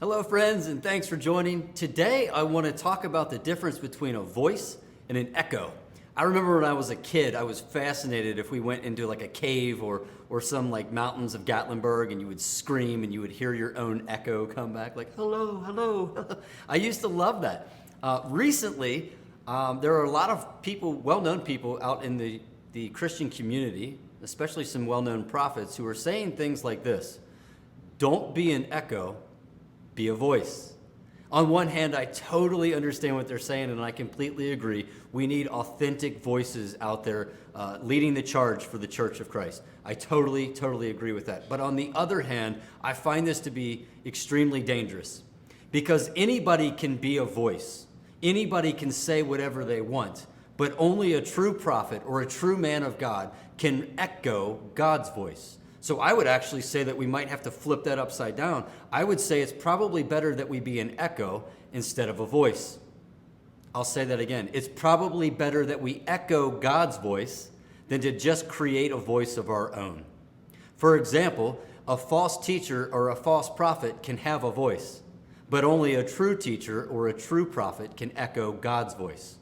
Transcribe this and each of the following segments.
Hello, friends, and thanks for joining. Today, I want to talk about the difference between a voice and an echo. I remember when I was a kid, I was fascinated if we went into like a cave or some like mountains of Gatlinburg, and you would scream and you would hear your own echo come back like, hello, hello. I used to love that. Recently, there are a lot of people, well-known people out in the Christian community, especially some well-known prophets, who are saying things like this: don't be an echo, be a voice. On one hand, I totally understand what they're saying, and I completely agree. We need authentic voices out there leading the charge for the Church of Christ. I totally agree with that. But on the other hand, I find this to be extremely dangerous, because anybody can be a voice. Anybody can say whatever they want, but only a true prophet or a true man of God can echo God's voice. So I would actually say that we might have to flip that upside down. I would say it's probably better that we be an echo instead of a voice. I'll say that again. It's probably better that we echo God's voice than to just create a voice of our own. For example, a false teacher or a false prophet can have a voice, but only a true teacher or a true prophet can echo God's voice.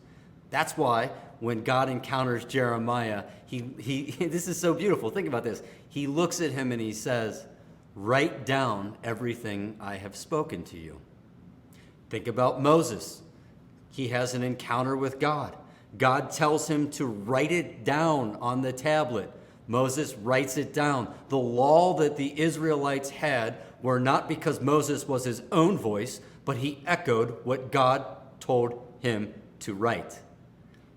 That's why when God encounters Jeremiah, he this is so beautiful. Think about this. He looks at him and he says, "Write down everything I have spoken to you." Think about Moses. He has an encounter with God. God tells him to write it down on the tablet. Moses writes it down. The law that the Israelites had were not because Moses was his own voice, but he echoed what God told him to write.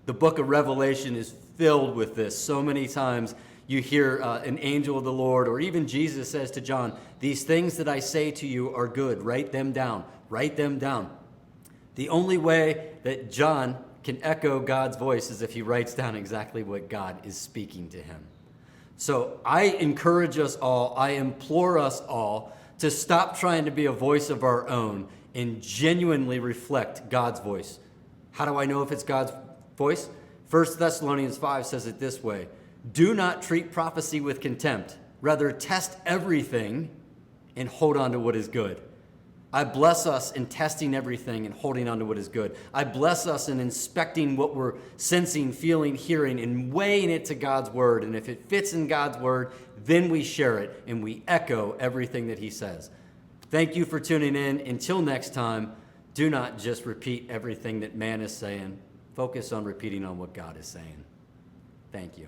The book of Revelation is filled with this. So many times you hear an angel of the Lord, or even Jesus says to John, "These things that I say to you are good. Write them down. Write them down." The only way that John can echo God's voice is if he writes down exactly what God is speaking to him. So I encourage us all, I implore us all to stop trying to be a voice of our own and genuinely reflect God's voice. How do I know if it's God's voice? 1 Thessalonians 5 says it this way: do not treat prophecy with contempt. Rather, test everything and hold on to what is good. I bless us in testing everything and holding on to what is good. I bless us in inspecting what we're sensing, feeling, hearing, and weighing it to God's word. And if it fits in God's word, then we share it and we echo everything that he says. Thank you for tuning in. Until next time, do not just repeat everything that man is saying. Focus on repeating on what God is saying. Thank you.